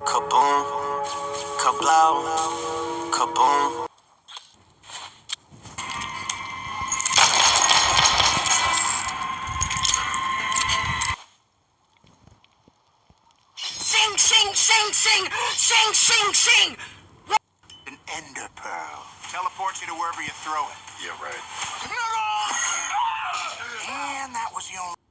Kaboom, kablow, kaboom. Sing, sing, sing, sing, sing, sing, sing. An ender pearl. Teleports you to wherever you throw it. Yeah, right. And that was the only.